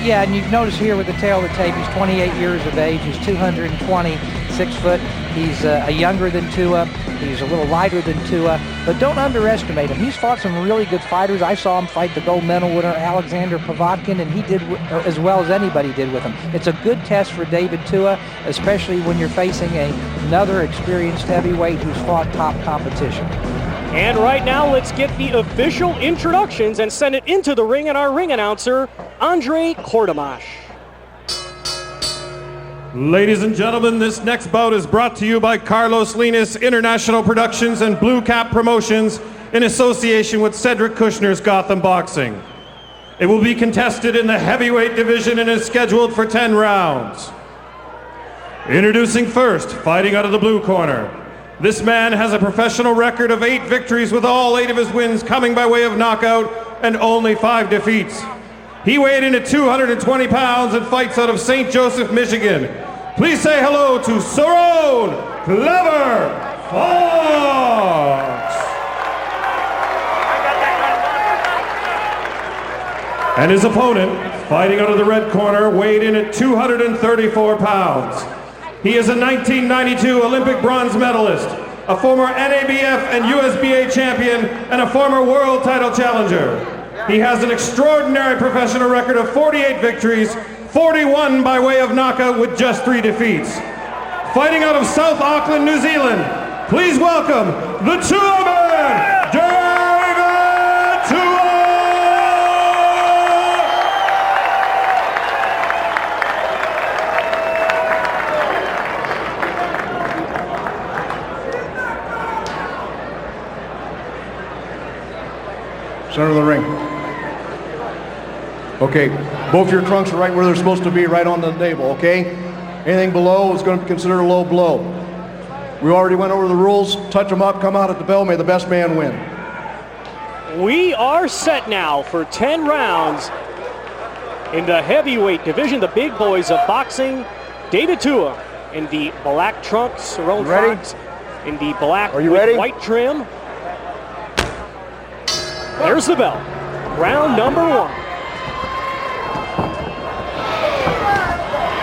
Yeah, and you notice here with the tail of the tape, he's 28 years of age. He's 220, 6 foot. He's a younger than Tua. He's a little lighter than Tua, but don't underestimate him. He's fought some really good fighters. I saw him fight the gold medal winner, Alexander Povatkin, and he did as well as anybody did with him. It's a good test for David Tua, especially when you're facing another experienced heavyweight who's fought top competition. And right now, let's get the official introductions and send it into the ring, and our ring announcer, Andre Kordomash. Ladies and gentlemen, this next bout is brought to you by Carlos Linas International Productions and Blue Cap Promotions in association with Cedric Kushner's Gotham Boxing. It will be contested in the heavyweight division and is scheduled for 10 rounds. Introducing first, fighting out of the blue corner. This man has a professional record of 8 victories, with all 8 of his wins coming by way of knockout and only 5 defeats. He weighed in at 220 pounds and fights out of St. Joseph, Michigan. Please say hello to Serrone Fox. And his opponent, fighting out of the red corner, weighed in at 234 pounds. He is a 1992 Olympic bronze medalist, a former NABF and USBA champion, and a former world title challenger. He has an extraordinary professional record of 48 victories, 41 by way of knockout with just 3 defeats. Fighting out of South Auckland, New Zealand, please welcome the Tua Man, David Tua! Center of the ring. Okay, both your trunks are right where they're supposed to be, right on the navel, okay? Anything below is going to be considered a low blow. We already went over the rules. Touch them up, come out at the bell, may the best man win. We are set now for 10 rounds in the heavyweight division, the big boys of boxing. David Tua in the black trunks, Serrone Fox in the black with white trim. There's the bell. Round number 1.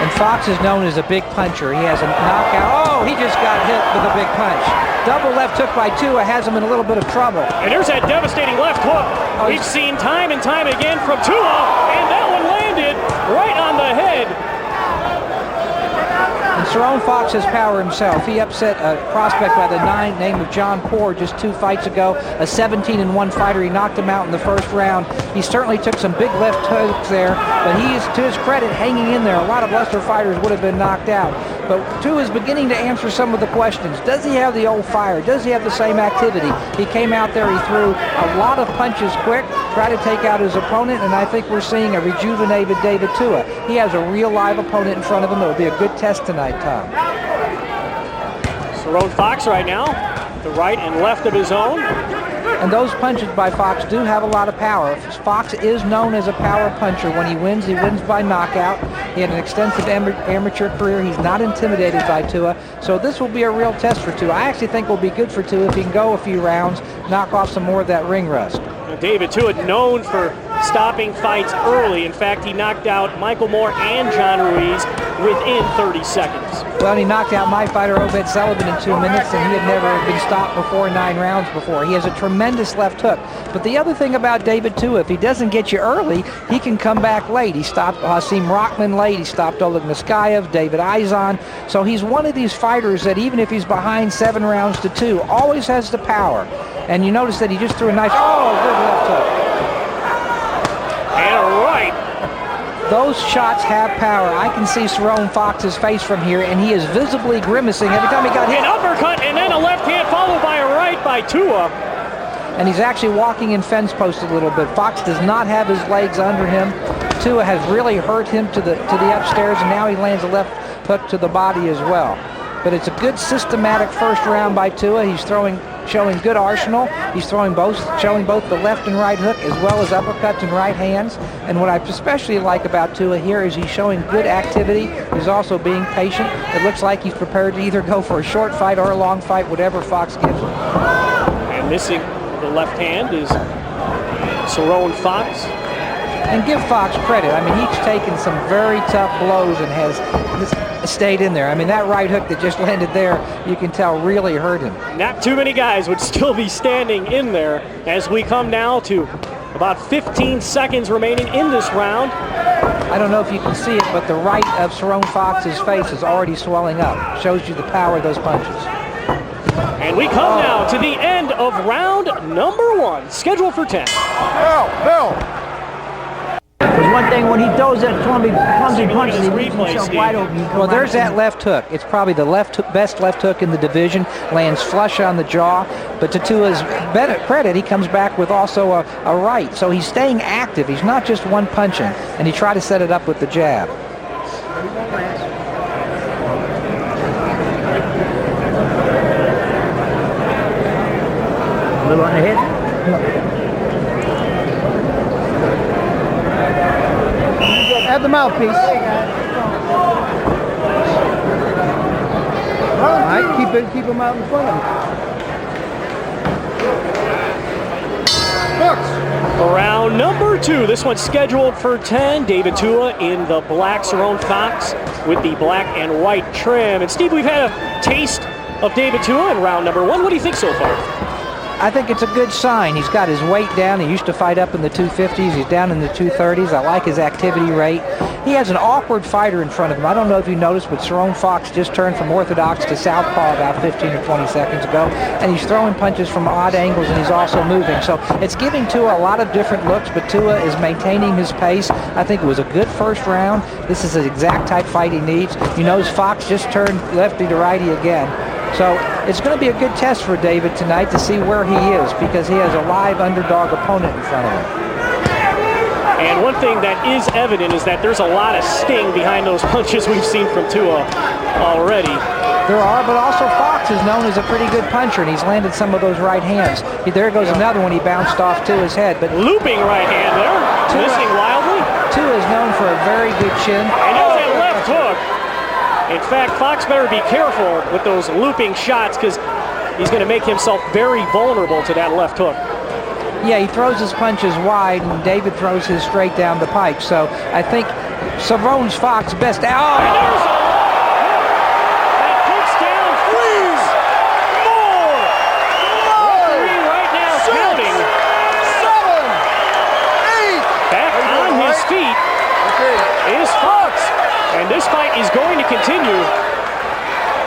And Fox is known as a big puncher. He has a knockout. Oh, he just got hit with a big punch. Double left hook by Tua has him in a little bit of trouble. And there's that devastating left hook we've seen time and time again from Tua, and that one landed right on the head. And Serrone Fox has power himself. He upset a prospect by the name of John Poor just 2 fights ago, a 17-1 fighter. He knocked him out in the first round. He certainly took some big left hooks there, but he is, to his credit, hanging in there. A lot of lesser fighters would have been knocked out. But Tua is beginning to answer some of the questions. Does he have the old fire? Does he have the same activity? He came out there, he threw a lot of punches quick, tried to take out his opponent, and I think we're seeing a rejuvenated David Tua. He has a real live opponent in front of him. It'll be a good test tonight, Tom. Serrone Fox right now, the right and left of his own. And those punches by Fox do have a lot of power. Fox is known as a power puncher. When he wins by knockout. He had an extensive amateur career. He's not intimidated by Tua. So this will be a real test for Tua. I actually think it will be good for Tua if he can go a few rounds, knock off some more of that ring rust. David Tua, known for stopping fights early. In fact, he knocked out Michael Moore and John Ruiz within 30 seconds. Well, he knocked out my fighter, Obed Sullivan, in 2 minutes, and he had never been stopped before 9 rounds before. He has a tremendous left hook. But the other thing about David Tua, if he doesn't get you early, he can come back late. He stopped Hasim Rockman late. He stopped Oleg Niskayev, David Izon. So he's one of these fighters that even if he's behind 7 rounds to 2, always has the power. And you notice that he just threw a nice, good left hook. And a right. Those shots have power. I can see Serrone Fox's face from here, and he is visibly grimacing every time he got hit. An uppercut, and then a left hand followed by a right by Tua. And he's actually walking in fence post a little bit. Fox does not have his legs under him. Tua has really hurt him to the upstairs, and now he lands a left hook to the body as well. But it's a good systematic first round by Tua. He's showing good arsenal. He's showing both the left and right hook as well as uppercuts and right hands. And what I especially like about Tua here is he's showing good activity. He's also being patient. It looks like he's prepared to either go for a short fight or a long fight, whatever Fox gives him. And missing the left hand is Serrone Fox. And give Fox credit. I mean, he's taken some very tough blows and has stayed in there. I mean, that right hook that just landed there, you can tell really hurt him. Not too many guys would still be standing in there as we come now to about 15 seconds remaining in this round. I don't know if you can see it, but the right of Serrone Fox's face is already swelling up. Shows you the power of those punches. And we come now to the end of round number 1, scheduled for 10. Bill. There's one thing, when he throws that clumsy punches, he leaves Replay, himself Steve. wide open. Well, there's that left hook. It's probably the best left hook in the division. Lands flush on the jaw. But to Tua's credit, he comes back with also a right. So he's staying active. He's not just one punching. And he tried to set it up with the jab. A little on the head. At the mouthpiece. All right, keep him out in front of him. Round number 2. This one's scheduled for 10. David Tua in the black Serrone Fox with the black and white trim. And Steve, we've had a taste of David Tua in round number 1. What do you think so far? I think it's a good sign. He's got his weight down. He used to fight up in the 250s. He's down in the 230s. I like his activity rate. He has an awkward fighter in front of him. I don't know if you noticed, but Serrone Fox just turned from orthodox to southpaw about 15 or 20 seconds ago, and he's throwing punches from odd angles, and he's also moving. So it's giving Tua a lot of different looks, but Tua is maintaining his pace. I think it was a good first round. This is the exact type fight he needs. You notice Fox just turned lefty to righty again. So it's going to be a good test for David tonight to see where he is, because he has a live underdog opponent in front of him. And one thing that is evident is that there's a lot of sting behind those punches we've seen from Tua already. There are, but also Fox is known as a pretty good puncher, and he's landed some of those right hands. There goes another one he bounced off Tua's head. But Looping right hand there, missing wildly. Tua is known for a very good chin. And there's that left hook. In fact, Fox better be careful with those looping shots, because he's going to make himself very vulnerable to that left hook. Yeah, he throws his punches wide, and David throws his straight down the pike. So I think Serrone Fox best out. And there's a that puts down Fox. More. Referee right now counting. 7, 8. Back on his feet is Fox. And this fight is going to continue.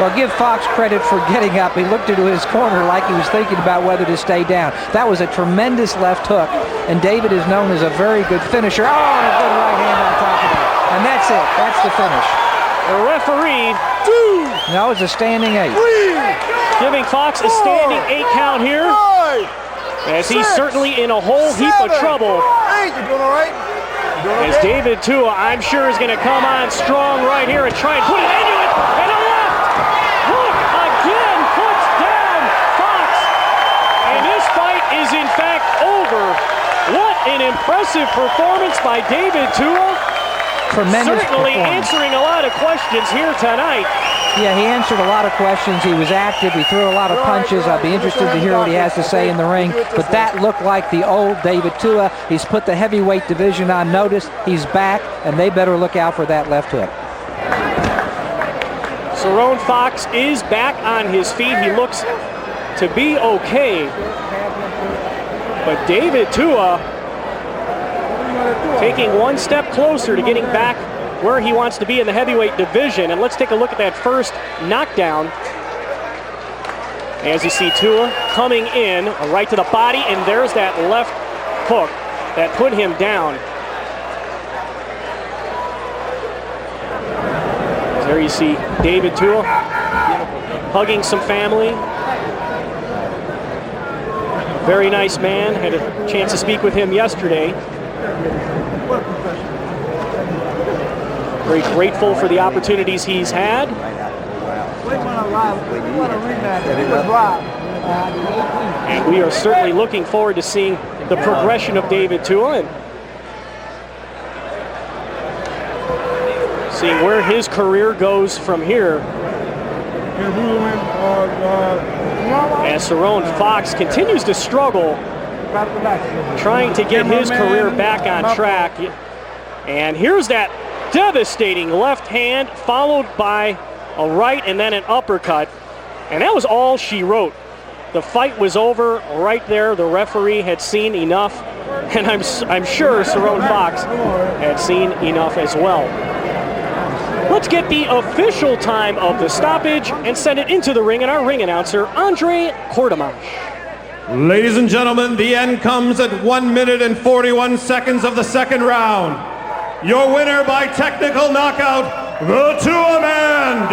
Well, give Fox credit for getting up. He looked into his corner like he was thinking about whether to stay down. That was a tremendous left hook, and David is known as a very good finisher. Oh, and a good right hand on top of that. And that's it. That's the finish. The referee, No, it's a standing 8. giving Fox a standing 8 count here, as he's certainly in a whole heap of trouble. You doing all right? As David Tua, I'm sure, is going to come on strong right here and try and put it into it. And a left hook again puts down Fox. And this fight is in fact over. What an impressive performance by David Tua. Tremendous Certainly performance. answering a lot of questions here tonight. Yeah, he answered a lot of questions. He was active. He threw a lot of punches. I'll be interested to hear what he has to say in the ring. But that looked like the old David Tua. He's put the heavyweight division on notice. He's back, and they better look out for that left hook. Serrone Fox is back on his feet. He looks to be okay. But David Tua taking one step closer to getting back where he wants to be in the heavyweight division. And let's take a look at that first knockdown. As you see Tua coming in, a right to the body, and there's that left hook that put him down. There you see David Tua hugging some family. Very nice man. Had a chance to speak with him yesterday. Very grateful for the opportunities he's had. And we are certainly looking forward to seeing the progression of David Tua and seeing where his career goes from here. As Serrone Fox continues to struggle trying to get his career back on track. And here's that devastating left hand, followed by a right and then an uppercut. And that was all she wrote. The fight was over right there. The referee had seen enough, and I'm sure Serrone Fox had seen enough as well. Let's get the official time of the stoppage and send it into the ring, and our ring announcer, Andre Cordemanche. Ladies and gentlemen, the end comes at 1 minute and 41 seconds of the second round. Your winner by technical knockout, the two-man,